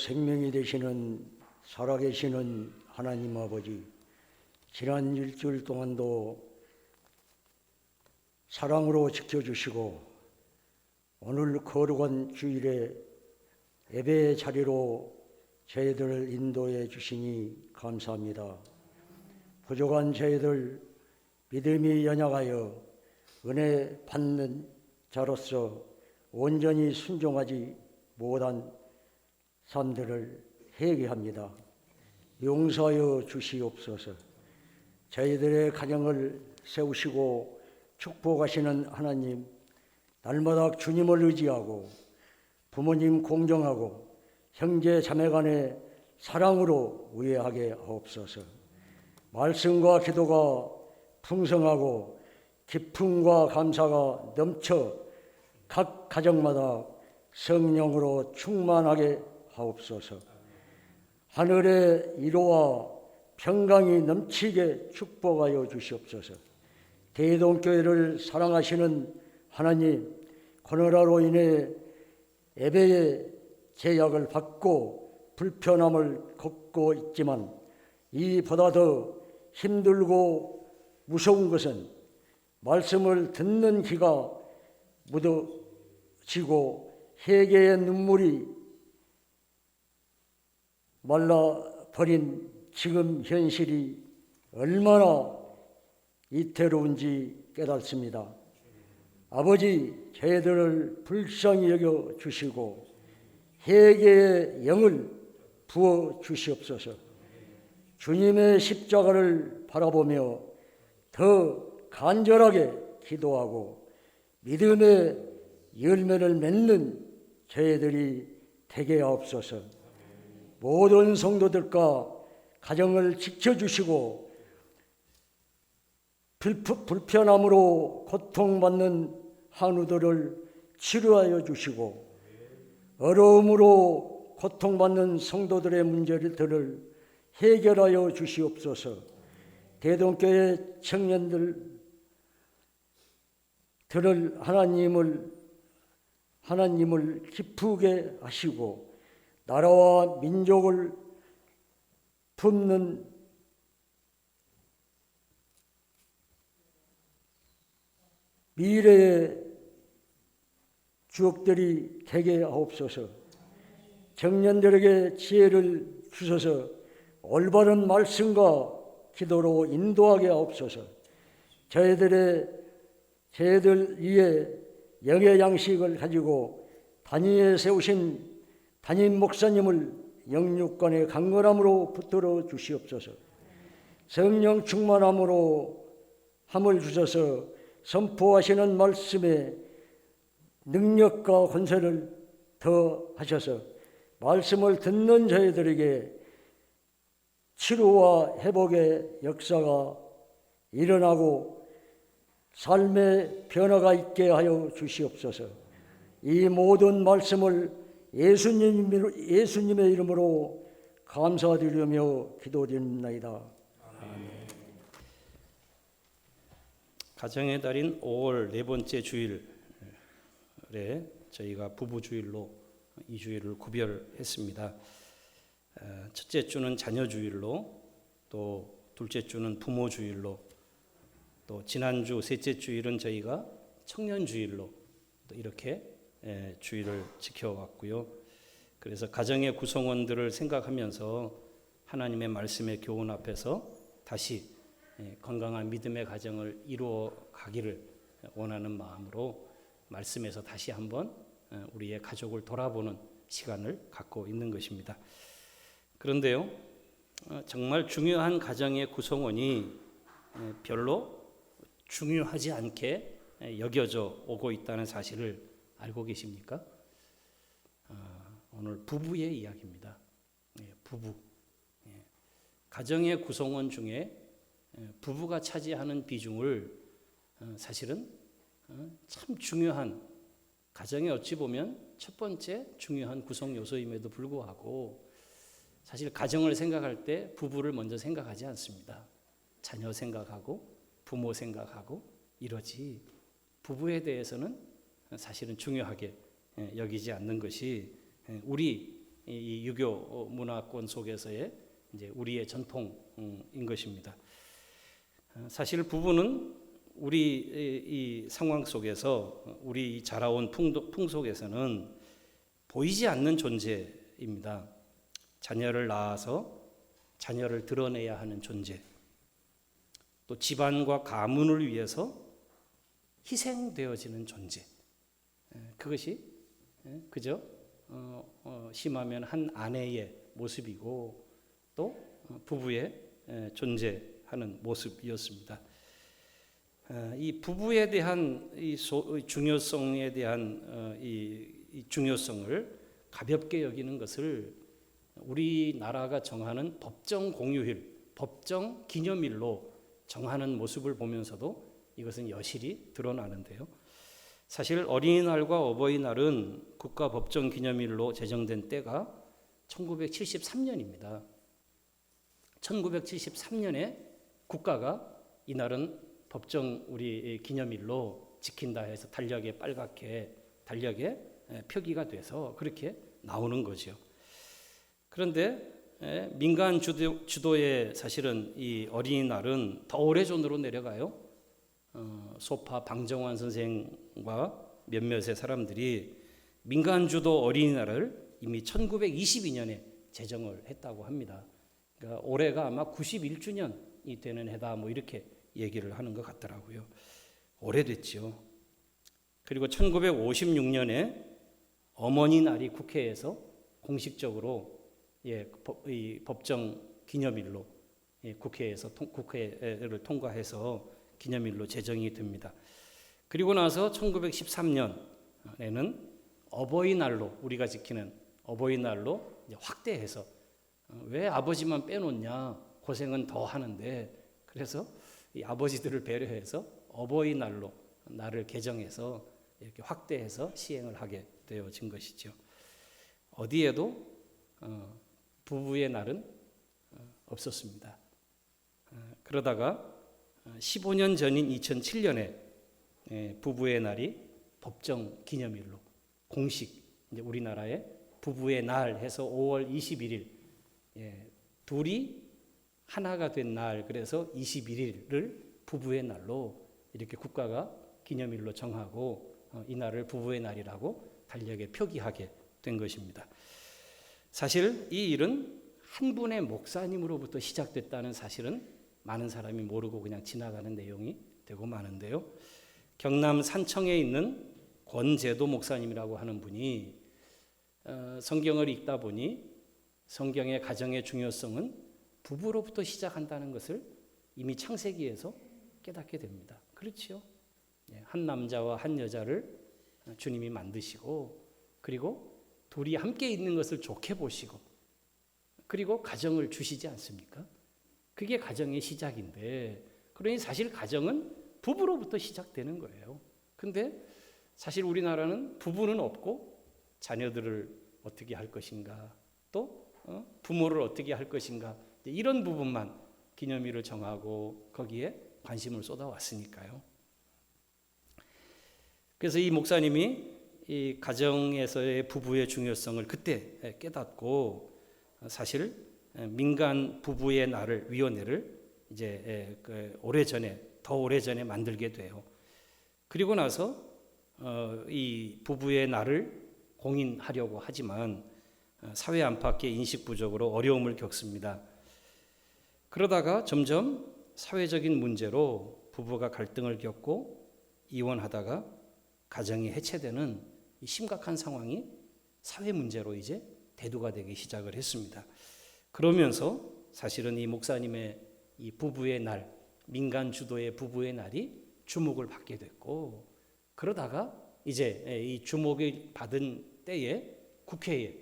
생명이 되시는 살아계시는 하나님 아버지, 지난 일주일 동안도 사랑으로 지켜주시고 오늘 거룩한 주일에 예배의 자리로 저희들을 인도해 주시니 감사합니다. 부족한 저희들 믿음이 연약하여 은혜 받는 자로서 온전히 순종하지 못한 삶들을 회개합니다. 용서하여 주시옵소서. 저희들의 가정을 세우시고 축복하시는 하나님, 날마다 주님을 의지하고 부모님 공경하고 형제 자매 간의 사랑으로 우애하게 하옵소서. 말씀과 기도가 풍성하고 기쁨과 감사가 넘쳐 각 가정마다 성령으로 충만하게 하옵소서. 하늘의 위로와 평강이 넘치게 축복하여 주시옵소서. 대동교회를 사랑하시는 하나님, 코로나로 인해 예배의 제약을 받고 불편함을 겪고 있지만 이보다 더 힘들고 무서운 것은 말씀을 듣는 귀가 묻어지고 회개의 눈물이 말라버린 지금 현실이 얼마나 이태로운지 깨닫습니다. 아버지, 저희들을 불쌍히 여겨 주시고 회개의 영을 부어 주시옵소서. 주님의 십자가를 바라보며 더 간절하게 기도하고 믿음의 열매를 맺는 저희들이 되게 하옵소서. 모든 성도들과 가정을 지켜주시고 불편함으로 고통받는 한우들을 치료하여 주시고 어려움으로 고통받는 성도들의 문제들을 해결하여 주시옵소서. 대동교회 청년들을 하나님을 기쁘게 하시고 나라와 민족을 품는 미래의 주역들이 되게 하옵소서. 청년들에게 지혜를 주셔서 올바른 말씀과 기도로 인도하게 하옵소서. 저희들 위에 영의 양식을 가지고 단위에 세우신 담임 목사님을 영육간의 강건함으로 붙들어 주시옵소서. 성령 충만함으로 함을 주셔서 선포하시는 말씀에 능력과 권세를 더하셔서 말씀을 듣는 저희들에게 치료와 회복의 역사가 일어나고 삶의 변화가 있게 하여 주시옵소서. 이 모든 말씀을 예수님의 이름으로 감사드리며 기도드립니다. 아멘. 가정의 달인 5월 네 번째 주일에 저희가 부부 주일로 이 주일을 구별했습니다. 첫째 주는 자녀 주일로, 또 둘째 주는 부모 주일로, 또 지난주 셋째 주일은 저희가 청년 주일로 또 이렇게 주일을 지켜왔고요. 그래서 가정의 구성원들을 생각하면서 하나님의 말씀의 교훈 앞에서 다시 건강한 믿음의 가정을 이루어 가기를 원하는 마음으로 말씀에서 다시 한번 우리의 가족을 돌아보는 시간을 갖고 있는 것입니다. 그런데요, 정말 중요한 가정의 구성원이 별로 중요하지 않게 여겨져 오고 있다는 사실을 알고 계십니까? 오늘 부부의 이야기입니다. 부부. 가정의 구성원 중에 부부가 차지하는 비중을 사실은 참 중요한, 가정에 어찌 보면 첫 번째 중요한 구성 요소임에도 불구하고 사실 가정을 생각할 때 부부를 먼저 생각하지 않습니다. 자녀 생각하고 부모 생각하고 이러지 부부에 대해서는 사실은 중요하게 여기지 않는 것이 우리 이 유교 문화권 속에서의 이제 우리의 전통인 것입니다. 사실 부부는 우리 이 상황 속에서 우리 자라온 풍속에서는 보이지 않는 존재입니다. 자녀를 낳아서 자녀를 드러내야 하는 존재, 또 집안과 가문을 위해서 희생되어지는 존재. 그것이 그저 심하면 한 아내의 모습이고 또 부부의 존재하는 모습이었습니다. 이 부부에 대한 이 중요성에 대한 이 중요성을 가볍게 여기는 것을 우리나라가 정하는 법정 공휴일, 법정 기념일로 정하는 모습을 보면서도 이것은 여실히 드러나는데요. 사실 어린이날과 어버이날은 국가 법정 기념일로 제정된 때가 1973년입니다. 1973년에 국가가 이날은 법정 우리 기념일로 지킨다 해서 달력에 빨갛게 달력에 표기가 돼서 그렇게 나오는 거죠. 그런데 민간 주도의 사실은 이 어린이날은 더 오래전으로 내려가요. 소파 방정환 선생과 몇몇의 사람들이 민간 주도 어린이날을 이미 1922년에 제정을 했다고 합니다. 그러니까 올해가 아마 91주년이 되는 해다 뭐 이렇게 얘기를 하는 것 같더라고요. 오래됐죠. 그리고 1956년에 어머니 날이 국회에서 공식적으로 이 법정 기념일로 국회에서 국회를 통과해서 기념일로 제정이 됩니다. 그리고 나서 1913년에는 어버이날로 우리가 지키는 어버이날로 확대해서 왜 아버지만 빼놓냐 고생은 더 하는데 그래서 이 아버지들을 배려해서 어버이날로 날을 개정해서 이렇게 확대해서 시행을 하게 되어진 것이죠. 어디에도 부부의 날은 없었습니다. 그러다가 15년 전인 2007년에 부부의 날이 법정 기념일로 공식 이제 우리나라의 부부의 날 해서 5월 21일 둘이 하나가 된 날 그래서 21일을 부부의 날로 이렇게 국가가 기념일로 정하고 이 날을 부부의 날이라고 달력에 표기하게 된 것입니다. 사실 이 일은 한 분의 목사님으로부터 시작됐다는 사실은 많은 사람이 모르고 그냥 지나가는 내용이 되고 마는데요. 경남 산청에 있는 권제도 목사님이라고 하는 분이 성경을 읽다 보니 성경의 가정의 중요성은 부부로부터 시작한다는 것을 이미 창세기에서 깨닫게 됩니다. 그렇죠? 한 남자와 한 여자를 주님이 만드시고 그리고 둘이 함께 있는 것을 좋게 보시고 그리고 가정을 주시지 않습니까? 그게 가정의 시작인데 그러니 사실 가정은 부부로부터 시작되는 거예요. 근데 사실 우리나라는 부부는 없고 자녀들을 어떻게 할 것인가 또 부모를 어떻게 할 것인가 이런 부분만 기념일을 정하고 거기에 관심을 쏟아왔으니까요. 그래서 이 목사님이 이 가정에서의 부부의 중요성을 그때 깨닫고 사실 민간 부부의 날을 위원회를 이제 더 오래전에 만들게 돼요. 그리고 나서 이 부부의 날을 공인하려고 하지만 사회 안팎의 인식 부족으로 어려움을 겪습니다. 그러다가 점점 사회적인 문제로 부부가 갈등을 겪고 이혼하다가 가정이 해체되는 이 심각한 상황이 사회 문제로 이제 대두가 되기 시작을 했습니다. 그러면서 사실은 이 목사님의 이 부부의 날, 민간 주도의 부부의 날이 주목을 받게 됐고 그러다가 이제 이 주목을 받은 때에 국회에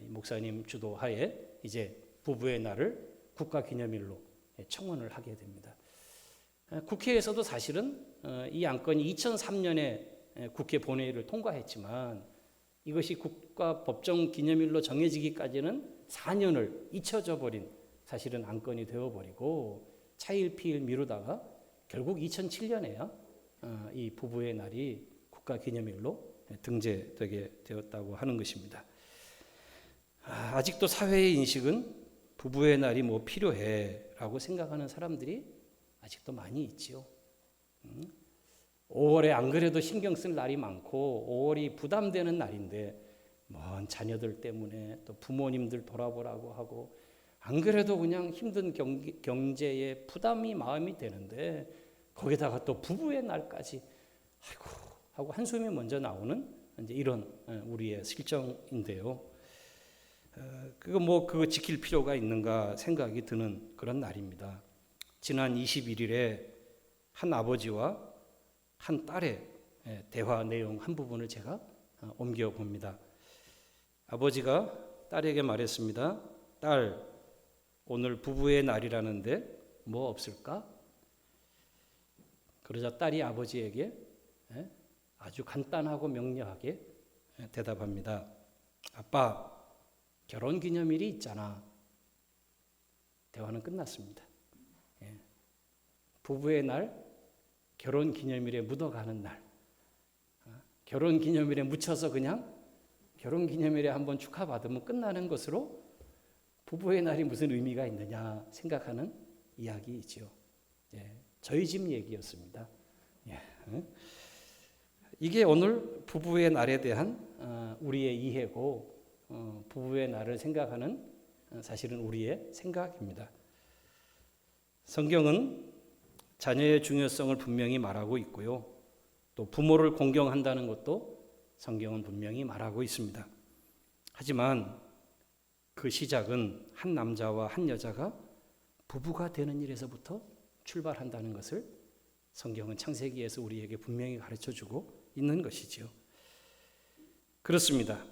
목사님 주도하에 이제 부부의 날을 국가기념일로 청원을 하게 됩니다. 국회에서도 사실은 이 안건이 2003년에 국회 본회의를 통과했지만 이것이 국가 법정 기념일로 정해지기까지는 4년을 잊혀져 버린 사실은 안건이 되어버리고 차일피일 미루다가 결국 2007년에야 이 부부의 날이 국가기념일로 등재되게 되었다고 하는 것입니다. 아직도 사회의 인식은 부부의 날이 뭐 필요해라고 생각하는 사람들이 아직도 많이 있지요. 5월에 안 그래도 신경 쓸 날이 많고 5월이 부담되는 날인데 먼 자녀들 때문에 또 부모님들 돌아보라고 하고 안 그래도 그냥 힘든 경제에 부담이 마음이 되는데 거기다가 또 부부의 날까지 아이고 하고 한숨이 먼저 나오는 이제 이런 우리의 실정인데요. 그거 지킬 필요가 있는가 생각이 드는 그런 날입니다. 지난 21일에 한 아버지와 한 딸의 대화 내용 한 부분을 제가 옮겨 봅니다. 아버지가 딸에게 말했습니다. 딸, 오늘 부부의 날이라는데 뭐 없을까? 그러자 딸이 아버지에게 아주 간단하고 명료하게 대답합니다. 아빠, 결혼기념일이 있잖아. 대화는 끝났습니다. 부부의 날, 결혼기념일에 묻어가는 날, 결혼기념일에 묻혀서 그냥 결혼기념일에 한번 축하받으면 끝나는 것으로 부부의 날이 무슨 의미가 있느냐 생각하는 이야기이지요. 저희 집 얘기였습니다. 이게 오늘 부부의 날에 대한 우리의 이해고 부부의 날을 생각하는 사실은 우리의 생각입니다. 성경은 자녀의 중요성을 분명히 말하고 있고요. 또 부모를 공경한다는 것도 성경은 분명히 말하고 있습니다. 하지만 그 시작은 한 남자와 한 여자가 부부가 되는 일에서부터 출발한다는 것을 성경은 창세기에서 우리에게 분명히 가르쳐주고 있는 것이지요. 그렇습니다.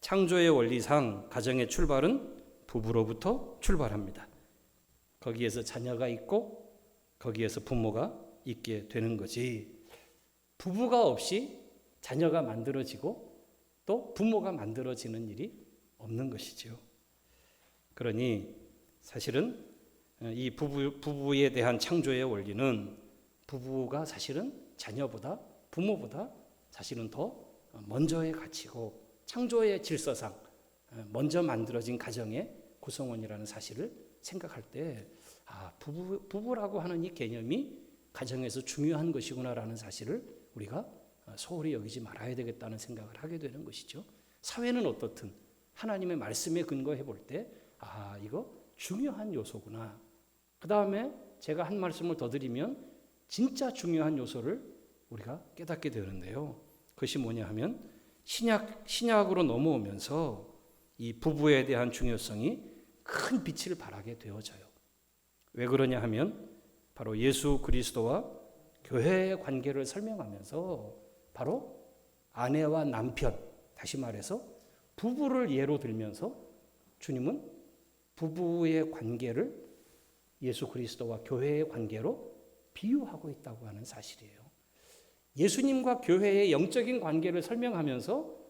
창조의 원리상 가정의 출발은 부부로부터 출발합니다. 거기에서 자녀가 있고 거기에서 부모가 있게 되는 거지. 부부가 없이 자녀가 만들어지고 또 부모가 만들어지는 일이 없는 것이지요. 그러니 사실은 이 부부에 대한 창조의 원리는 부부가 사실은 자녀보다 부모보다 사실은 더 먼저의 가치고 창조의 질서상 먼저 만들어진 가정의 구성원이라는 사실을 생각할 때 부부라고 하는 이 개념이 가정에서 중요한 것이구나라는 사실을 우리가 소홀히 여기지 말아야 되겠다는 생각을 하게 되는 것이죠. 사회는 어떻든 하나님의 말씀에 근거해 볼 때 이거 중요한 요소구나. 그 다음에 제가 한 말씀을 더 드리면 진짜 중요한 요소를 우리가 깨닫게 되는데요. 그것이 뭐냐 하면 신약으로 넘어오면서 이 부부에 대한 중요성이 큰 빛을 발하게 되어져요. 왜 그러냐 하면 바로 예수 그리스도와 교회의 관계를 설명하면서 바로 아내와 남편, 다시 말해서 부부를 예로 들면서 주님은 부부의 관계를 예수 그리스도와 교회의 관계로 비유하고 있다고 하는 사실이에요. 예수님과 교회의 영적인 관계를 설명하면서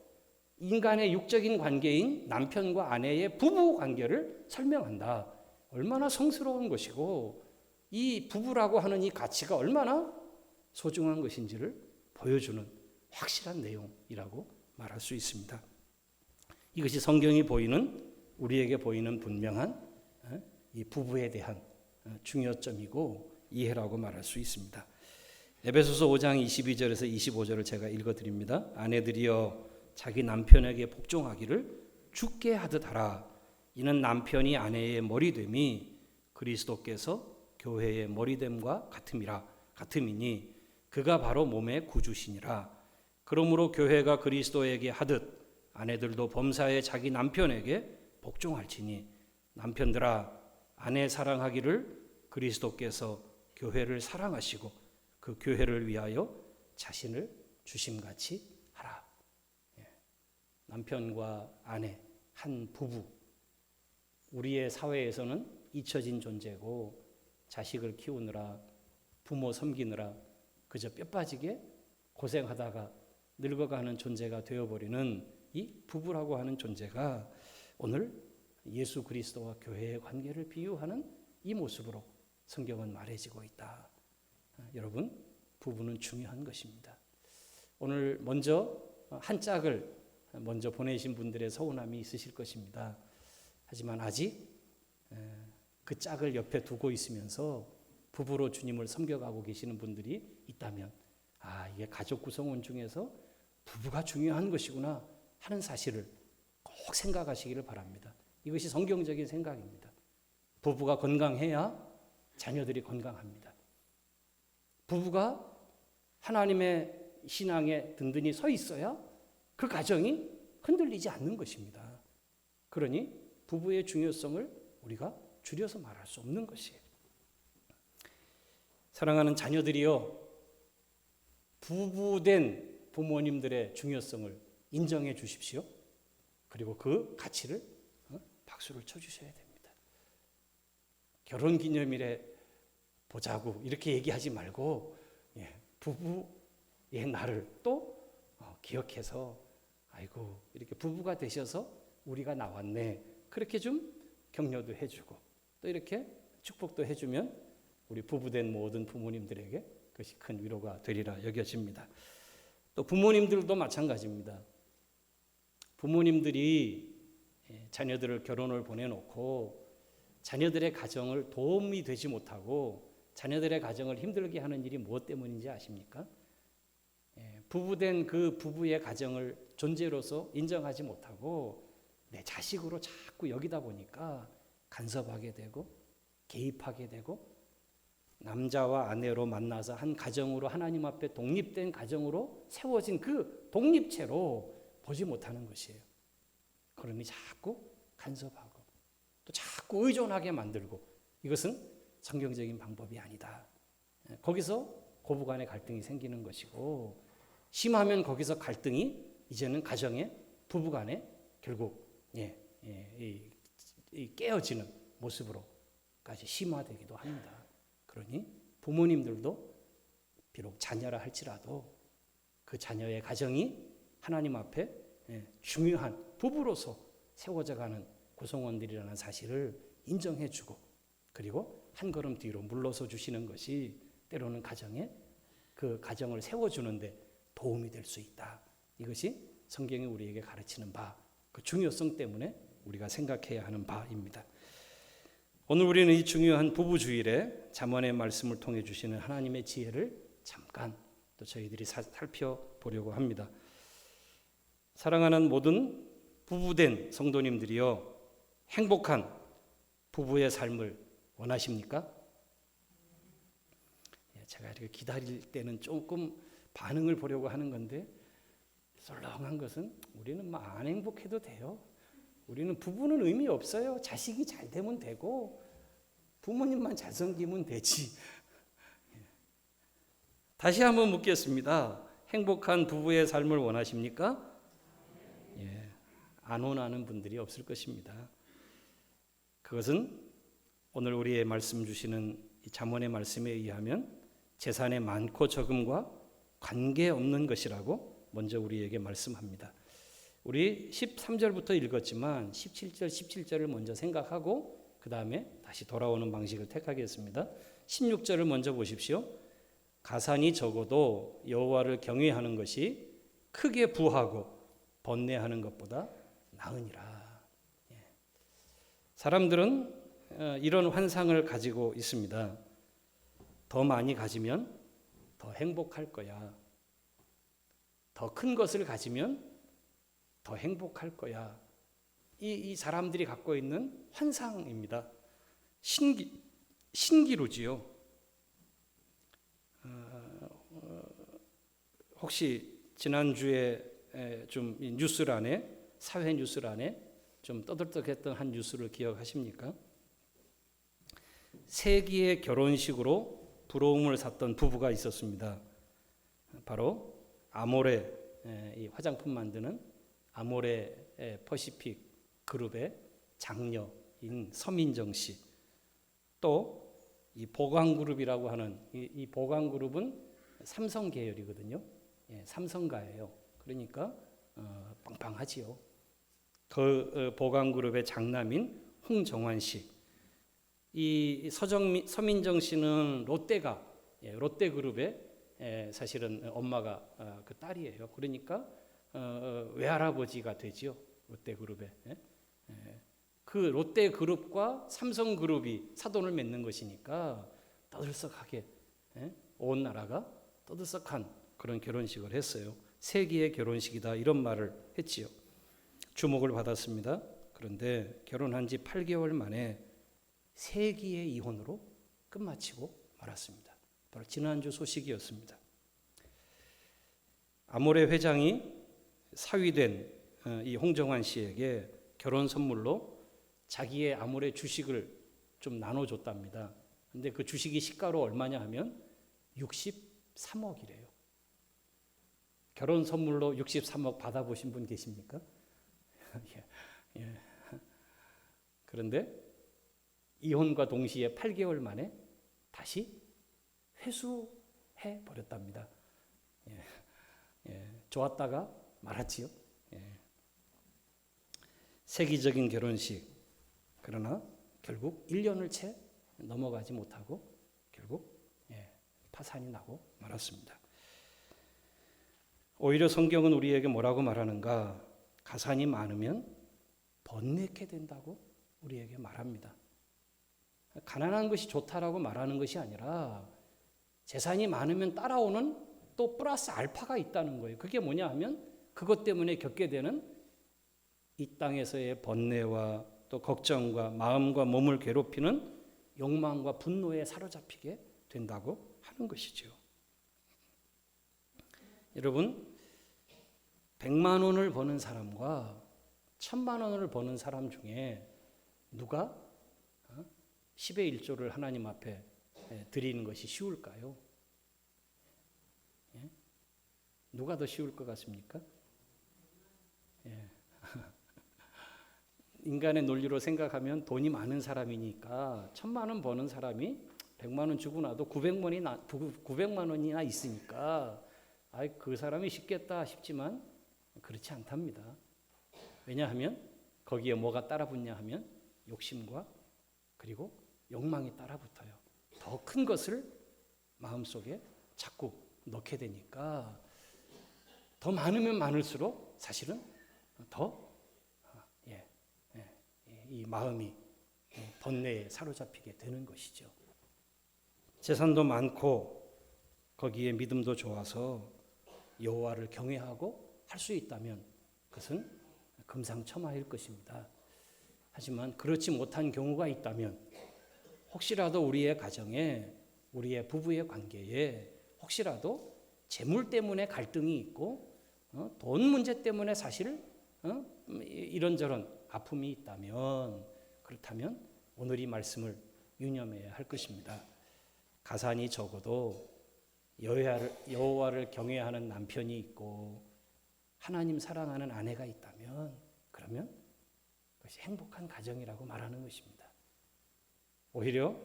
인간의 육적인 관계인 남편과 아내의 부부 관계를 설명한다. 얼마나 성스러운 것이고 이 부부라고 하는 이 가치가 얼마나 소중한 것인지를 보여주는 확실한 내용이라고 말할 수 있습니다. 이것이 성경이 보이는 우리에게 보이는 분명한 이 부부에 대한 중요점이고 이해라고 말할 수 있습니다. 에베소서 5장 22절에서 25절을 제가 읽어드립니다. 아내들이여 자기 남편에게 복종하기를 주께 하듯 하라. 이는 남편이 아내의 머리됨이 그리스도께서 교회의 머리됨과 같음이니 그가 바로 몸의 구주시니라. 그러므로 교회가 그리스도에게 하듯 아내들도 범사에 자기 남편에게 복종할지니 남편들아 아내 사랑하기를 그리스도께서 교회를 사랑하시고 그 교회를 위하여 자신을 주심같이 하라. 남편과 아내, 한 부부, 우리의 사회에서는 잊혀진 존재고 자식을 키우느라 부모 섬기느라 그저 뼈빠지게 고생하다가 늙어가는 존재가 되어버리는 이 부부라고 하는 존재가 오늘 예수 그리스도와 교회의 관계를 비유하는 이 모습으로 성경은 말해지고 있다. 여러분, 부부는 중요한 것입니다. 오늘 먼저 한 짝을 먼저 보내신 분들의 서운함이 있으실 것입니다. 하지만 아직 그 짝을 옆에 두고 있으면서 부부로 주님을 섬겨가고 계시는 분들이 있다면 이게 가족 구성원 중에서 부부가 중요한 것이구나 하는 사실을 꼭 생각하시기를 바랍니다. 이것이 성경적인 생각입니다. 부부가 건강해야 자녀들이 건강합니다. 부부가 하나님의 신앙에 든든히 서 있어야 그 가정이 흔들리지 않는 것입니다. 그러니 부부의 중요성을 우리가 줄여서 말할 수 없는 것이에요. 사랑하는 자녀들이여, 부부된 부모님들의 중요성을 인정해 주십시오. 그리고 그 가치를 박수를 쳐주셔야 됩니다. 결혼기념일에 보자고 이렇게 얘기하지 말고 부부의 날을 또 기억해서 아이고 이렇게 부부가 되셔서 우리가 나왔네 그렇게 좀 격려도 해주고 또 이렇게 축복도 해주면 우리 부부된 모든 부모님들에게 그것이 큰 위로가 되리라 여겨집니다. 또 부모님들도 마찬가지입니다. 부모님들이 자녀들을 결혼을 보내놓고 자녀들의 가정을 도움이 되지 못하고 자녀들의 가정을 힘들게 하는 일이 무엇 때문인지 아십니까? 부부된 그 부부의 가정을 존재로서 인정하지 못하고 내 자식으로 자꾸 여기다 보니까 간섭하게 되고 개입하게 되고 남자와 아내로 만나서 한 가정으로 하나님 앞에 독립된 가정으로 세워진 그 독립체로 보지 못하는 것이에요. 그러니 자꾸 간섭하고 또 자꾸 의존하게 만들고 이것은 성경적인 방법이 아니다. 거기서 고부간의 갈등이 생기는 것이고 심하면 거기서 갈등이 이제는 가정의 부부간에 결국 깨어지는 모습으로까지 심화되기도 합니다. 그러니 부모님들도 비록 자녀라 할지라도 그 자녀의 가정이 하나님 앞에 중요한 부부로서 세워져가는 구성원들이라는 사실을 인정해주고 그리고 한 걸음 뒤로 물러서 주시는 것이 때로는 그 가정을 세워주는데 도움이 될 수 있다. 이것이 성경이 우리에게 가르치는 바, 그 중요성 때문에 우리가 생각해야 하는 바입니다. 오늘 우리는 이 중요한 부부주일에 잠언의 말씀을 통해 주시는 하나님의 지혜를 잠깐 또 저희들이 살펴보려고 합니다. 사랑하는 모든 부부된 성도님들이여, 행복한 부부의 삶을 원하십니까? 제가 이렇게 기다릴 때는 조금 반응을 보려고 하는 건데 썰렁한 것은 우리는 안 행복해도 돼요. 우리는 부부는 의미 없어요. 자식이 잘 되면 되고 부모님만 잘 섬기면 되지. 다시 한번 묻겠습니다. 행복한 부부의 삶을 원하십니까? 안 원하는 분들이 없을 것입니다. 그것은 오늘 우리의 말씀 주시는 잠언의 말씀에 의하면 재산의 많고 적음과 관계없는 것이라고 먼저 우리에게 말씀합니다. 우리 13절부터 읽었지만 17절, 17절을 먼저 생각하고 그 다음에 다시 돌아오는 방식을 택하겠습니다. 16절을 먼저 보십시오. 가산이 적어도 여호와를 경외하는 것이 크게 부하고 번뇌하는 것보다 나으니라. 사람들은 이런 환상을 가지고 있습니다. 더 많이 가지면 더 행복할 거야. 더 큰 것을 가지면 더 행복할 거야. 이 사람들이 갖고 있는 환상입니다. 신기루지요. 혹시 지난주에 좀 뉴스란에 사회 뉴스란에 좀 떠들썩했던 한 뉴스를 기억하십니까? 세기의 결혼식으로 부러움을 샀던 부부가 있었습니다. 바로 아모레, 이 화장품 만드는 아모레 퍼시픽 그룹의 장녀인 서민정 씨, 또 이 보광그룹이라고 하는 이 보광그룹은 삼성 계열이거든요. 삼성가예요. 그러니까 빵빵하지요. 그 보광그룹의 장남인 홍정환 씨, 이 서민정 씨는 롯데그룹의 사실은 엄마가 그 딸이에요. 그러니까 외할아버지가 되지요. 롯데그룹의. 그 롯데그룹과 삼성그룹이 사돈을 맺는 것이니까 떠들썩하게 온 나라가 떠들썩한 그런 결혼식을 했어요. 세기의 결혼식이다 이런 말을 했지요. 주목을 받았습니다. 그런데 결혼한 지 8개월 만에 세기의 이혼으로 끝마치고 말았습니다. 바로 지난주 소식이었습니다. 아모레 회장이 사위된 이 홍정환 씨에게 결혼 선물로 자기의 아모레 주식을 좀 나눠줬답니다. 근데 그 주식이 시가로 얼마냐 하면 63억이래요. 결혼 선물로 63억 받아보신 분 계십니까? 예. 그런데 이혼과 동시에 8개월 만에 다시 회수해 버렸답니다. 좋았다가 말았지요. 세기적인 결혼식, 그러나 결국 1년을 채 넘어가지 못하고 결국 파산이 나고 말았습니다. 오히려 성경은 우리에게 뭐라고 말하는가? 가산이 많으면 번뇌케 된다고 우리에게 말합니다. 가난한 것이 좋다라고 말하는 것이 아니라 재산이 많으면 따라오는 또 플러스 알파가 있다는 거예요. 그게 뭐냐 하면 그것 때문에 겪게 되는 이 땅에서의 번뇌와 또 걱정과 마음과 몸을 괴롭히는 욕망과 분노에 사로잡히게 된다고 하는 것이죠. 여러분, 100만 원을 버는 사람과 1000만 원을 버는 사람 중에 누가 10의 1조를 하나님 앞에 드리는 것이 쉬울까요? 누가 더 쉬울 것 같습니까? 인간의 논리로 생각하면 돈이 많은 사람이니까 1000만 원 버는 사람이 100만 원 주고 나도 900만 원이나 있으니까 그 사람이 쉽겠다 싶지만 그렇지 않답니다. 왜냐하면 거기에 뭐가 따라붙냐 하면 욕심과 그리고 욕망이 따라붙어요. 더 큰 것을 마음속에 자꾸 넣게 되니까 더 많으면 많을수록 사실은 더 이 마음이 번뇌에 사로잡히게 되는 것이죠. 재산도 많고 거기에 믿음도 좋아서 여호와를 경외하고 할 수 있다면 그것은 금상첨화일 것입니다. 하지만 그렇지 못한 경우가 있다면 혹시라도 우리의 가정에 우리의 부부의 관계에 혹시라도 재물 때문에 갈등이 있고 돈 문제 때문에 사실 이런저런 아픔이 있다면 그렇다면 오늘 이 말씀을 유념해야 할 것입니다. 가산이 적어도 여호와를 경외하는 남편이 있고 하나님 사랑하는 아내가 있다면 그러면 그것이 행복한 가정이라고 말하는 것입니다. 오히려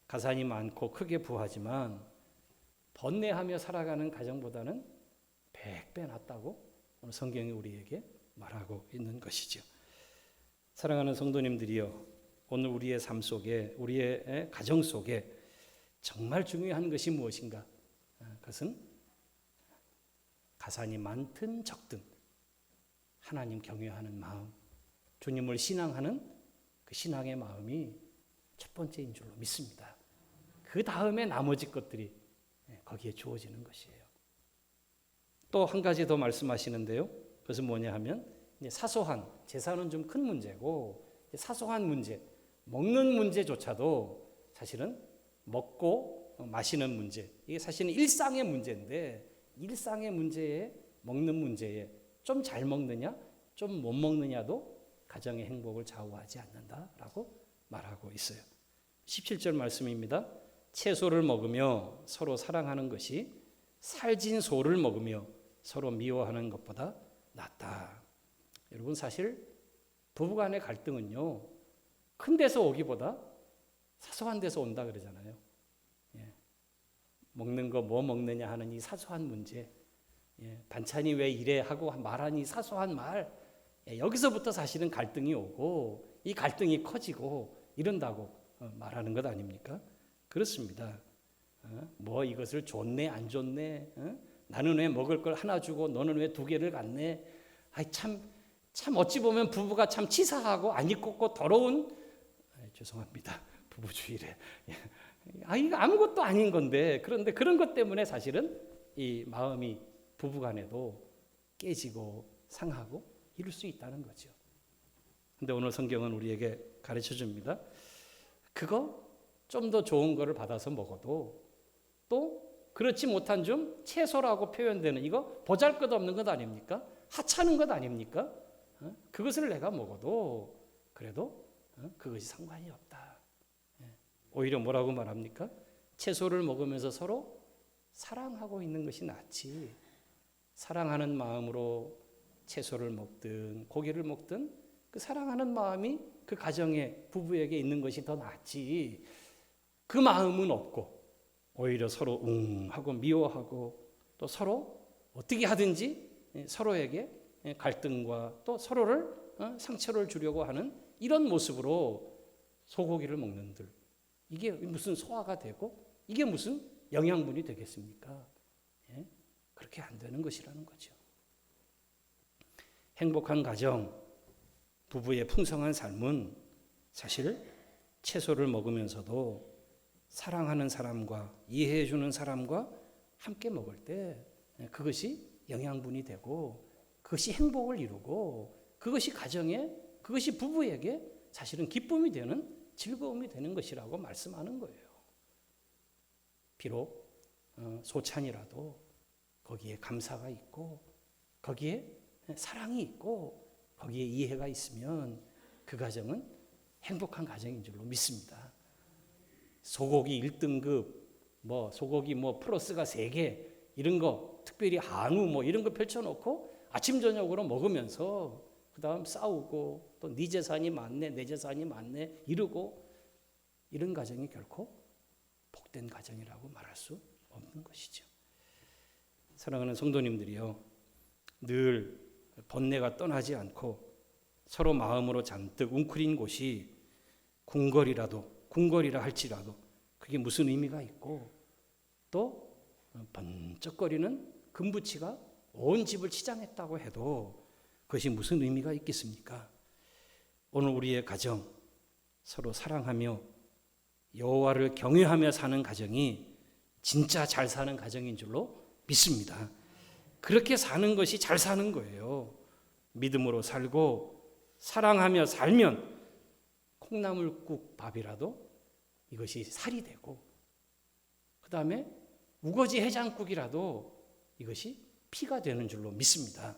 가산이 많고 크게 부하지만 번뇌하며 살아가는 가정보다는 100배 낫다고 오늘 성경이 우리에게 말하고 있는 것이죠. 사랑하는 성도님들이여, 오늘 우리의 삶 속에 우리의 가정 속에 정말 중요한 것이 무엇인가? 그것은 가산이 많든 적든 하나님 경외하는 마음, 주님을 신앙하는 그 신앙의 마음이 첫 번째인 줄로 믿습니다. 그 다음에 나머지 것들이 거기에 주어지는 것이에요. 또 한 가지 더 말씀하시는데요. 그것은 뭐냐 하면 이제 사소한, 재산은 좀 큰 문제고 사소한 문제, 먹는 문제조차도 사실은 먹고 마시는 문제, 이게 사실은 일상의 문제인데 일상의 문제에 먹는 문제에 좀 잘 먹느냐 좀 못 먹느냐도 가정의 행복을 좌우하지 않는다라고 말하고 있어요. 17절 말씀입니다. 채소를 먹으며 서로 사랑하는 것이 살진 소를 먹으며 서로 미워하는 것보다 낫다. 여러분, 사실 부부간의 갈등은요, 큰 데서 오기보다 사소한 데서 온다 그러잖아요. 먹는 거 뭐 먹느냐 하는 이 사소한 문제, 반찬이 왜 이래 하고 말하는 이 사소한 말, 여기서부터 사실은 갈등이 오고 이 갈등이 커지고 이런다고 말하는 것 아닙니까? 그렇습니다. 뭐 이것을 줬네 안 줬네, 나는 왜 먹을 걸 하나 주고 너는 왜 두 개를 갖네, 참 참 어찌 보면 부부가 참 치사하고 안 이뻤고 더러운, 죄송합니다, 부부주의래. 이거 아무것도 아닌 건데, 그런데 그런 것 때문에 사실은 이 마음이 부부간에도 깨지고 상하고 이럴 수 있다는 거죠. 근데 오늘 성경은 우리에게 가르쳐 줍니다. 그거 좀 더 좋은 거를 받아서 먹어도 또 그렇지 못한 좀 채소라고 표현되는 이거 보잘것없는 것 아닙니까? 하찮은 것 아닙니까? 그것을 내가 먹어도 그래도 그것이 상관이 없다. 오히려 뭐라고 말합니까? 채소를 먹으면서 서로 사랑하고 있는 것이 낫지. 사랑하는 마음으로 채소를 먹든 고기를 먹든 그 사랑하는 마음이 그 가정에 부부에게 있는 것이 더 낫지. 그 마음은 없고 오히려 서로 하고 미워하고 또 서로 어떻게 하든지 서로에게 갈등과 또 서로를 상처를 주려고 하는 이런 모습으로 소고기를 먹는들, 이게 무슨 소화가 되고 이게 무슨 영양분이 되겠습니까? 그렇게 안 되는 것이라는 거죠. 행복한 가정, 부부의 풍성한 삶은 사실 채소를 먹으면서도 사랑하는 사람과 이해해 주는 사람과 함께 먹을 때 그것이 영양분이 되고 그것이 행복을 이루고 그것이 가정에, 그것이 부부에게 사실은 기쁨이 되는, 즐거움이 되는 것이라고 말씀하는 거예요. 비록 소찬이라도 거기에 감사가 있고 거기에 사랑이 있고 거기에 이해가 있으면 그 가정은 행복한 가정인 줄로 믿습니다. 소고기 1등급, 소고기 플러스가 3개 이런 거, 특별히 한우 이런 거 펼쳐놓고 아침 저녁으로 먹으면서 그 다음 싸우고 또 네 재산이 많네 내 재산이 많네 이러고 이런 가정이 결코 복된 가정이라고 말할 수 없는 것이죠. 사랑하는 성도님들이요, 늘 번뇌가 떠나지 않고 서로 마음으로 잔뜩 웅크린 곳이 궁궐이라 할지라도 그게 무슨 의미가 있고 또 번쩍거리는 금부치가 온 집을 치장했다고 해도 그것이 무슨 의미가 있겠습니까? 오늘 우리의 가정 서로 사랑하며 여호와를 경외하며 사는 가정이 진짜 잘 사는 가정인 줄로 믿습니다. 그렇게 사는 것이 잘 사는 거예요. 믿음으로 살고 사랑하며 살면 콩나물국 밥이라도 이것이 살이 되고 그 다음에 우거지 해장국이라도 이것이 피가 되는 줄로 믿습니다.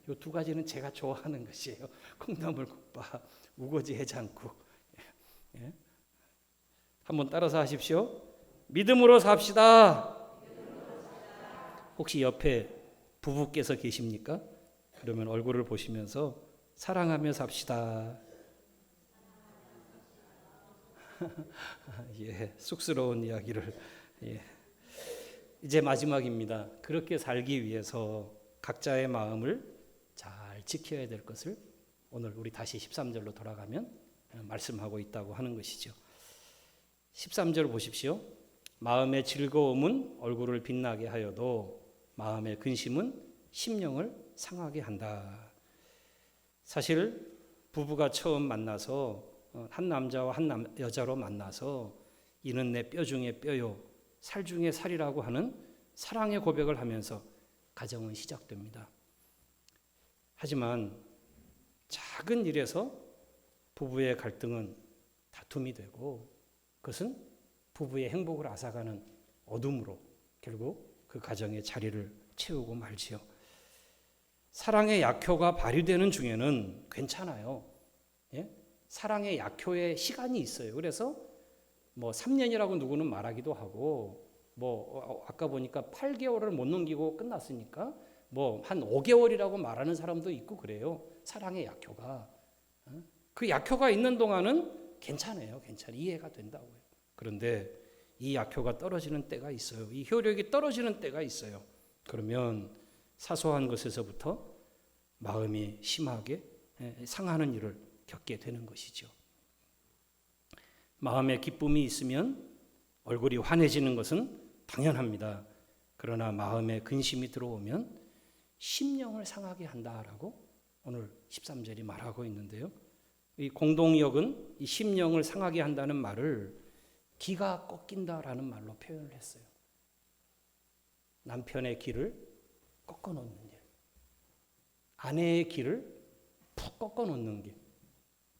이 두 가지는 제가 좋아하는 것이에요. 콩나물국밥, 우거지 해장국. 한번 따라서 하십시오. 믿음으로 삽시다. 혹시 옆에 부부께서 계십니까? 그러면 얼굴을 보시면서 사랑하며 삽시다. 쑥스러운 이야기를. 이제 마지막입니다. 그렇게 살기 위해서 각자의 마음을 잘 지켜야 될 것을 오늘 우리 다시 13절로 돌아가면 말씀하고 있다고 하는 것이죠. 13절 보십시오. 마음의 즐거움은 얼굴을 빛나게 하여도 마음의 근심은 심령을 상하게 한다. 사실 부부가 처음 만나서 한 남자와 한 여자로 만나서 이는 내 뼈 중에 뼈요 살 중에 살이라고 하는 사랑의 고백을 하면서 가정은 시작됩니다. 하지만 작은 일에서 부부의 갈등은 다툼이 되고 그것은 부부의 행복을 앗아가는 어둠으로 결국 그 가정의 자리를 채우고 말지요. 사랑의 약효가 발휘되는 중에는 괜찮아요. 사랑의 약효의 시간이 있어요. 그래서 3년이라고 누구는 말하기도 하고 아까 보니까 8개월을 못 넘기고 끝났으니까 한 5개월이라고 말하는 사람도 있고 그래요. 사랑의 약효가. 그 약효가 있는 동안은 괜찮아요. 이해가 된다고요. 그런데 이 약효가 떨어지는 때가 있어요. 이 효력이 떨어지는 때가 있어요. 그러면 사소한 것에서부터 마음이 심하게 상하는 일을 겪게 되는 것이죠. 마음에 기쁨이 있으면 얼굴이 환해지는 것은 당연합니다. 그러나 마음에 근심이 들어오면 심령을 상하게 한다라고 오늘 13절이 말하고 있는데요. 이 공동역은 이 심령을 상하게 한다는 말을 기가 꺾인다라는 말로 표현을 했어요. 남편의 기를 꺾어놓는 일, 아내의 기를 푹 꺾어놓는 길,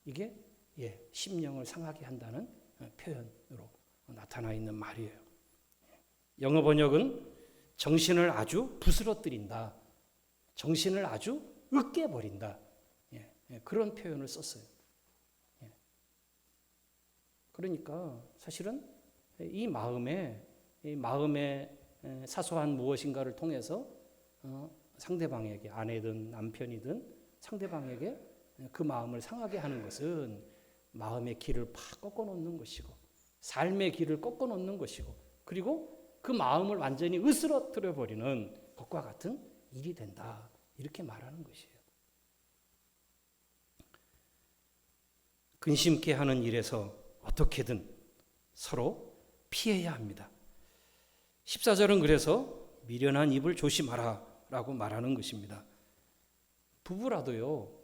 이게 심령을 상하게 한다는 표현으로 나타나 있는 말이에요. 영어 번역은 정신을 아주 부스러뜨린다, 정신을 아주 으깨버린다, 그런 표현을 썼어요. 그러니까 사실은 이 마음에 사소한 무엇인가를 통해서 상대방에게, 아내든 남편이든 상대방에게 그 마음을 상하게 하는 것은 마음의 길을 팍 꺾어놓는 것이고, 삶의 길을 꺾어놓는 것이고, 그리고 그 마음을 완전히 으스러뜨려 버리는 것과 같은 일이 된다, 이렇게 말하는 것이에요. 근심케 하는 일에서 어떻게든 서로 피해야 합니다. 14절은 그래서 미련한 입을 조심하라 라고 말하는 것입니다. 부부라도요,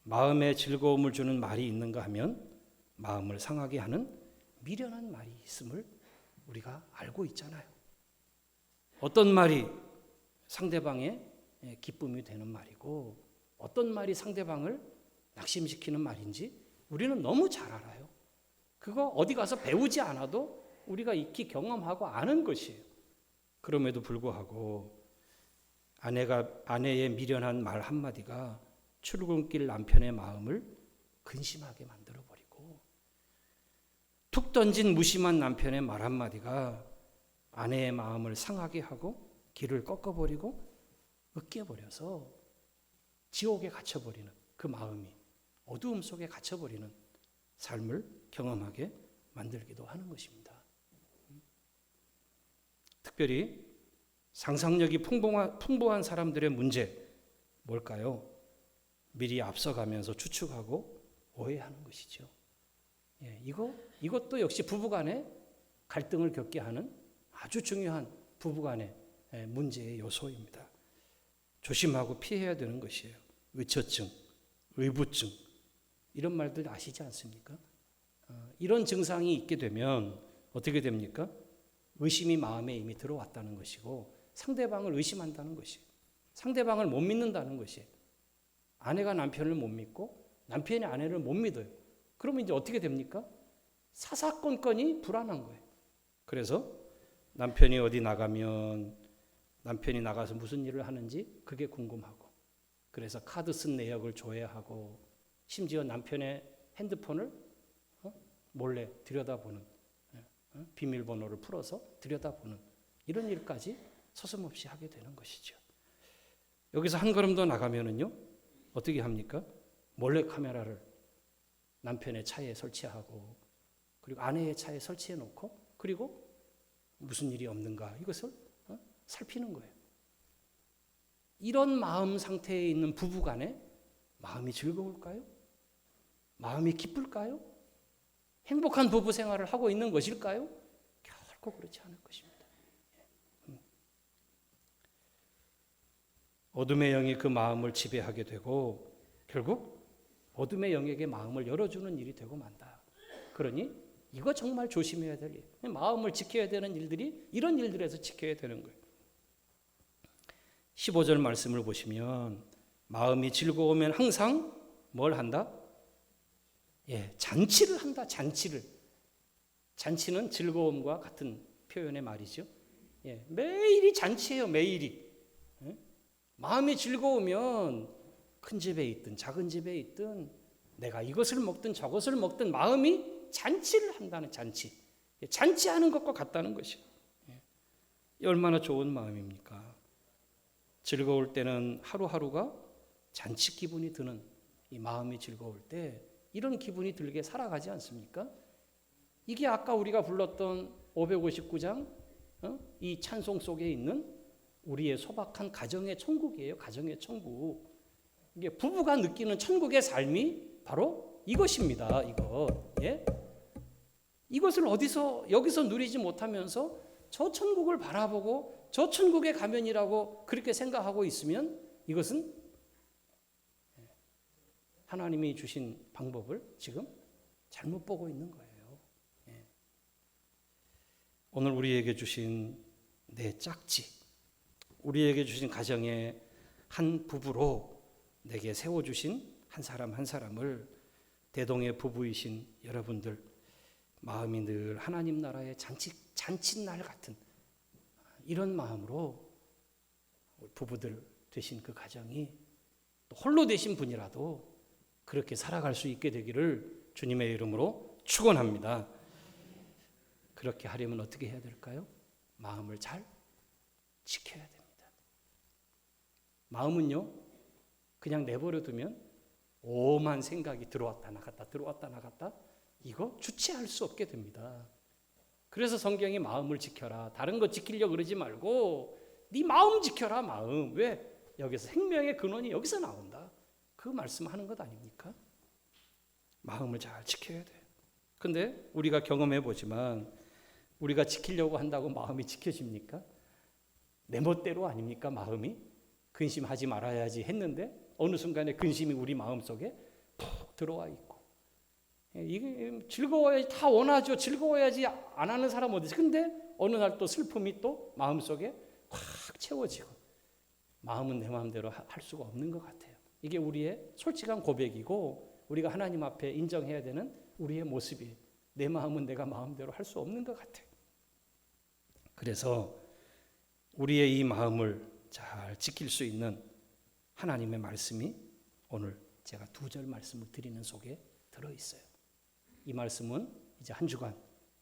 마음에 즐거움을 주는 말이 있는가 하면 마음을 상하게 하는 미련한 말이 있음을 우리가 알고 있잖아요. 어떤 말이 상대방의 기쁨이 되는 말이고 어떤 말이 상대방을 낙심시키는 말인지 우리는 너무 잘 알아요. 그거 어디 가서 배우지 않아도 우리가 익히 경험하고 아는 것이에요. 그럼에도 불구하고 아내의 미련한 말 한마디가 출근길 남편의 마음을 근심하게 만들어버리고, 툭 던진 무심한 남편의 말 한마디가 아내의 마음을 상하게 하고 길을 꺾어버리고 으깨버려서 지옥에 갇혀버리는, 그 마음이 어두움 속에 갇혀버리는 삶을 경험하게 만들기도 하는 것입니다. 특별히 상상력이 풍부한 사람들의 문제, 뭘까요? 미리 앞서가면서 추측하고 오해하는 것이죠. 이것도 역시 부부간의 갈등을 겪게 하는 아주 중요한 부부간의 문제의 요소입니다. 조심하고 피해야 되는 것이에요. 의처증, 의부증, 이런 말들 아시지 않습니까? 이런 증상이 있게 되면 어떻게 됩니까? 의심이 마음에 이미 들어왔다는 것이고 상대방을 의심한다는 것이에요. 상대방을 못 믿는다는 것이에요. 아내가 남편을 못 믿고 남편이 아내를 못 믿어요. 그러면 이제 어떻게 됩니까? 사사건건이 불안한 거예요. 그래서 남편이 어디 나가면 남편이 나가서 무슨 일을 하는지 그게 궁금하고, 그래서 카드 쓴 내역을 조회하고, 심지어 남편의 핸드폰을 몰래 들여다보는, 비밀번호를 풀어서 들여다보는 이런 일까지 서슴없이 하게 되는 것이죠. 여기서 한 걸음 더 나가면은요, 어떻게 합니까? 몰래 카메라를 남편의 차에 설치하고, 그리고 아내의 차에 설치해 놓고, 그리고 무슨 일이 없는가 이것을 살피는 거예요. 이런 마음 상태에 있는 부부 간에 마음이 즐거울까요? 마음이 기쁠까요? 행복한 부부 생활을 하고 있는 것일까요? 결코 그렇지 않을 것입니다. 어둠의 영이 그 마음을 지배하게 되고 결국 어둠의 영에게 마음을 열어주는 일이 되고 만다. 그러니 이거 정말 조심해야 될 일. 마음을 지켜야 되는 일들이 이런 일들에서 지켜야 되는 거예요. 15절 말씀을 보시면 마음이 즐거우면 항상 뭘 한다? 잔치를 한다. 잔치를. 잔치는 즐거움과 같은 표현의 말이죠. 매일이 잔치예요. 매일이. 마음이 즐거우면 큰 집에 있든 작은 집에 있든 내가 이것을 먹든 저것을 먹든 마음이 잔치를 한다는 잔치. 잔치하는 것과 같다는 것이에요. 얼마나 좋은 마음입니까? 즐거울 때는 하루하루가 잔치 기분이 드는, 이 마음이 즐거울 때 이런 기분이 들게 살아가지 않습니까? 이게 아까 우리가 불렀던 559장 이 찬송 속에 있는 우리의 소박한 가정의 천국이에요. 가정의 천국. 이게 부부가 느끼는 천국의 삶이 바로 이것입니다. 이것을 여기서 누리지 못하면서 저 천국을 바라보고 저 천국의 가면이라고 그렇게 생각하고 있으면 이것은 하나님이 주신 방법을 지금 잘못 보고 있는 거예요. 예. 오늘 우리에게 주신 내 짝지, 우리에게 주신 가정의 한 부부로 내게 세워주신 한 사람 한 사람을 대동의 부부이신 여러분들 마음이 늘 하나님 나라의 잔칫날 같은 이런 마음으로 부부들 되신 그 가정이 또 홀로 되신 분이라도 그렇게 살아갈 수 있게 되기를 주님의 이름으로 축원합니다. 그렇게 하려면 어떻게 해야 될까요? 마음을 잘 지켜야 됩니다. 마음은요, 그냥 내버려 두면 오만 생각이 들어왔다 나갔다 이거 주체할 수 없게 됩니다. 그래서 성경이 마음을 지켜라, 다른 거 지키려고 그러지 말고 네 마음 지켜라. 마음. 왜? 여기서 생명의 근원이 여기서 나온다. 그 말씀하는 것 아닙니까? 마음을 잘 지켜야 돼요. 근데 우리가 경험해 보지만 우리가 지키려고 한다고 마음이 지켜집니까? 내 멋대로 아닙니까? 마음이 근심하지 말아야지 했는데 어느 순간에 근심이 우리 마음속에 푹 들어와 있고, 이게 즐거워야지, 다 원하죠. 즐거워야지 안 하는 사람 어디 있어? 근데 어느 날 또 슬픔이 또 마음속에 꽉 채워지고 마음은 내 마음대로 할 수가 없는 것 같아요. 이게 우리의 솔직한 고백이고 우리가 하나님 앞에 인정해야 되는 우리의 모습이에요. 내 마음은 내가 마음대로 할 수 없는 것 같아요. 그래서 우리의 이 마음을 잘 지킬 수 있는 하나님의 말씀이 오늘 제가 2절 말씀을 드리는 속에 들어있어요. 이 말씀은 이제 한 주간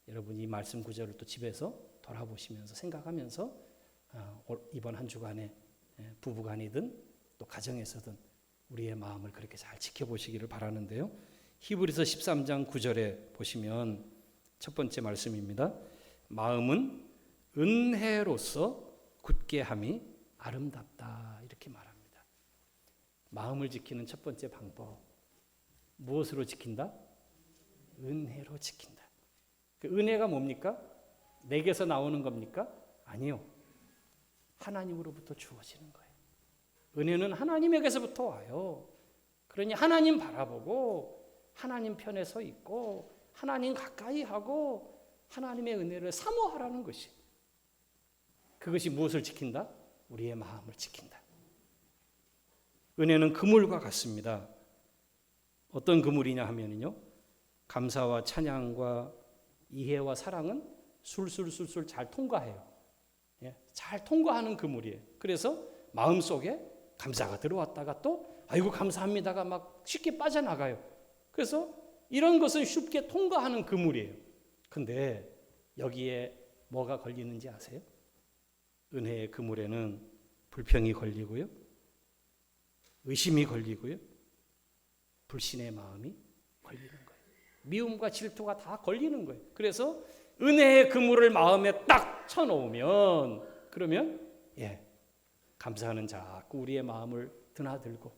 여러분이 이 말씀 구절을 또 집에서 돌아보시면서 생각하면서 이번 한 주간에 부부간이든 또 가정에서든 우리의 마음을 그렇게 잘 지켜보시기를 바라는데요. 히브리서 13장 9절에 보시면 첫 번째 말씀입니다. 마음은 은혜로서 굳게 함이 아름답다, 이렇게 말합니다. 마음을 지키는 첫 번째 방법, 무엇으로 지킨다? 은혜로 지킨다. 그 은혜가 뭡니까? 내게서 나오는 겁니까? 아니요. 하나님으로부터 주어지는 거예요. 은혜는 하나님에게서부터 와요. 그러니 하나님 바라보고 하나님 편에 서 있고 하나님 가까이 하고 하나님의 은혜를 사모하라는 것이, 그것이 무엇을 지킨다? 우리의 마음을 지킨다. 은혜는 그물과 같습니다. 어떤 그물이냐 하면요, 감사와 찬양과 이해와 사랑은 술술술술 잘 통과해요. 잘 통과하는 그물이에요. 그래서 마음속에 감사가 들어왔다가 또 아이고 감사합니다가 막 쉽게 빠져나가요. 그래서 이런 것은 쉽게 통과하는 그물이에요. 근데 여기에 뭐가 걸리는지 아세요? 은혜의 그물에는 불평이 걸리고요, 의심이 걸리고요, 불신의 마음이 걸리는 거예요. 미움과 질투가 다 걸리는 거예요. 그래서 은혜의 그물을 마음에 딱 쳐놓으면, 그러면 감사는 자꾸 우리의 마음을 드나들고,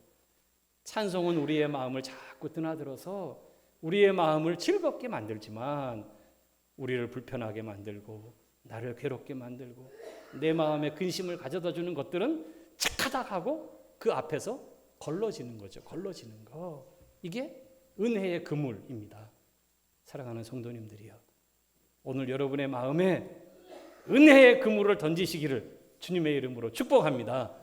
찬송은 우리의 마음을 자꾸 드나들어서 우리의 마음을 즐겁게 만들지만 우리를 불편하게 만들고 나를 괴롭게 만들고 내 마음에 근심을 가져다 주는 것들은 착하다 하고 그 앞에서 걸러지는 거죠. 걸러지는 거. 이게 은혜의 그물입니다. 사랑하는 성도님들이요, 오늘 여러분의 마음에 은혜의 그물을 던지시기를 주님의 이름으로 축복합니다.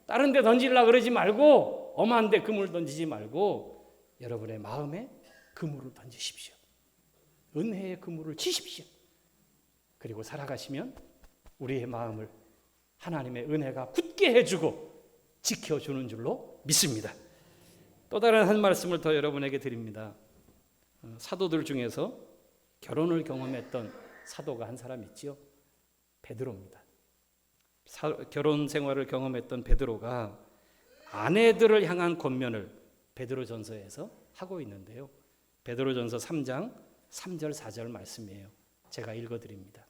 다른 데 던지려고 그러지 말고, 엄한 데 그물 던지지 말고 여러분의 마음에 그물을 던지십시오. 은혜의 그물을 치십시오. 그리고 살아가시면 우리의 마음을 하나님의 은혜가 굳게 해주고 지켜주는 줄로 믿습니다. 또 다른 한 말씀을 더 여러분에게 드립니다. 사도들 중에서 결혼을 경험했던 사도가 한 사람 있지요. 베드로입니다. 결혼 생활을 경험했던 베드로가 아내들을 향한 권면을 베드로전서에서 하고 있는데요. 베드로전서 3장 3절 4절 말씀이에요. 제가 읽어드립니다.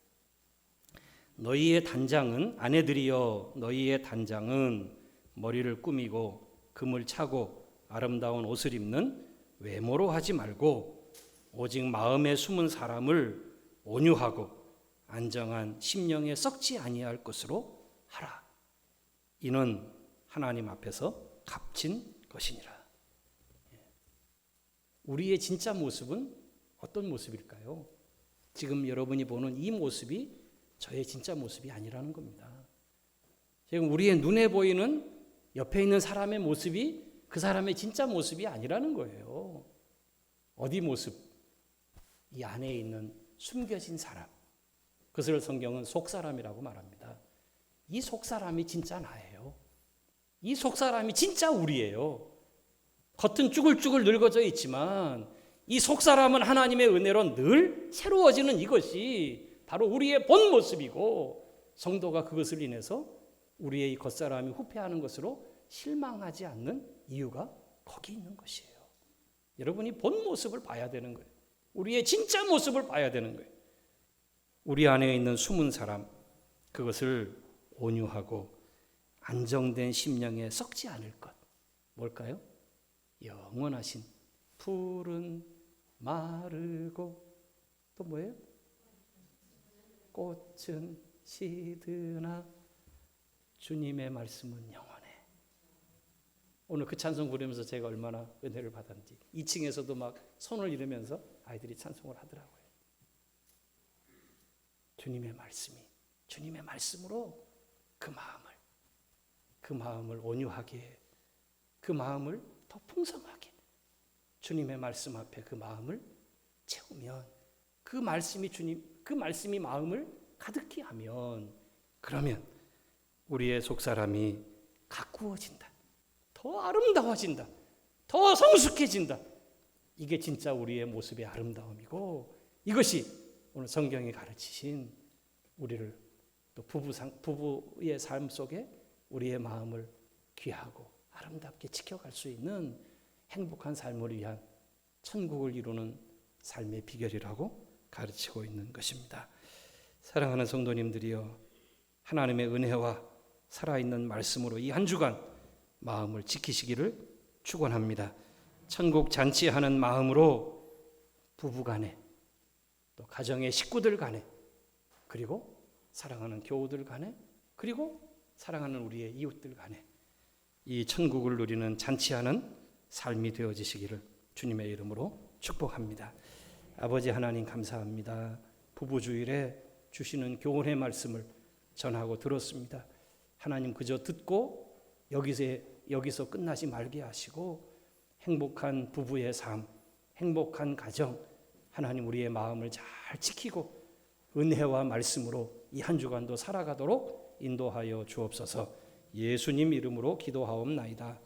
너희의 단장은, 아내들이여 너희의 단장은 머리를 꾸미고 금을 차고 아름다운 옷을 입는 외모로 하지 말고 오직 마음에 숨은 사람을 온유하고 안정한 심령에 썩지 아니할 것으로 하라. 이는 하나님 앞에서 값진 것이니라. 우리의 진짜 모습은 어떤 모습일까요? 지금 여러분이 보는 이 모습이 저의 진짜 모습이 아니라는 겁니다. 지금 우리의 눈에 보이는 옆에 있는 사람의 모습이 그 사람의 진짜 모습이 아니라는 거예요. 어디 모습? 이 안에 있는 숨겨진 사람. 그것을 성경은 속사람이라고 말합니다. 이 속사람이 진짜 나예요. 이 속사람이 진짜 우리예요. 겉은 쭈글쭈글 늙어져 있지만 이 속사람은 하나님의 은혜로 늘 새로워지는 이것이 바로 우리의 본 모습이고, 성도가 그것을 인해서 우리의 이 겉사람이 후패하는 것으로 실망하지 않는 이유가 거기 있는 것이에요. 여러분이 본 모습을 봐야 되는 거예요. 우리의 진짜 모습을 봐야 되는 거예요. 우리 안에 있는 숨은 사람, 그것을 온유하고 안정된 심령에 썩지 않을 것. 뭘까요? 영원하신 푸른 마르고 또 뭐예요? 꽃은 시드나 주님의 말씀은 영원해. 오늘 그 찬송 부르면서 제가 얼마나 은혜를 받았는지 2층에서도 막 손을 이르면서 아이들이 찬송을 하더라고요. 주님의 말씀이, 주님의 말씀으로 그 마음을 온유하게, 그 마음을 더 풍성하게, 주님의 말씀 앞에 그 마음을 채우면, 그 말씀이 마음을 가득히 하면, 그러면 우리의 속사람이 가꾸어진다. 더 아름다워진다. 더 성숙해진다. 이게 진짜 우리의 모습의 아름다움이고, 이것이 오늘 성경이 가르치신 우리를 또 부부의 삶 속에 우리의 마음을 귀하고 아름답게 지켜갈 수 있는 행복한 삶을 위한 천국을 이루는 삶의 비결이라고 가르치고 있는 것입니다. 사랑하는 성도님들이여, 하나님의 은혜와 살아있는 말씀으로 이 한 주간 마음을 지키시기를 축원합니다. 천국 잔치하는 마음으로 부부간에, 또 가정의 식구들 간에, 그리고 사랑하는 교우들 간에, 그리고 사랑하는 우리의 이웃들 간에 이 천국을 누리는 잔치하는 삶이 되어지시기를 주님의 이름으로 축복합니다. 아버지 하나님 감사합니다. 부부주일에 주시는 교훈의 말씀을 전하고 들었습니다. 하나님 그저 듣고 여기서 끝나지 말게 하시고 행복한 부부의 삶, 행복한 가정, 하나님 우리의 마음을 잘 지키고 은혜와 말씀으로 이 한 주간도 살아가도록 인도하여 주옵소서. 예수님 이름으로 기도하옵나이다.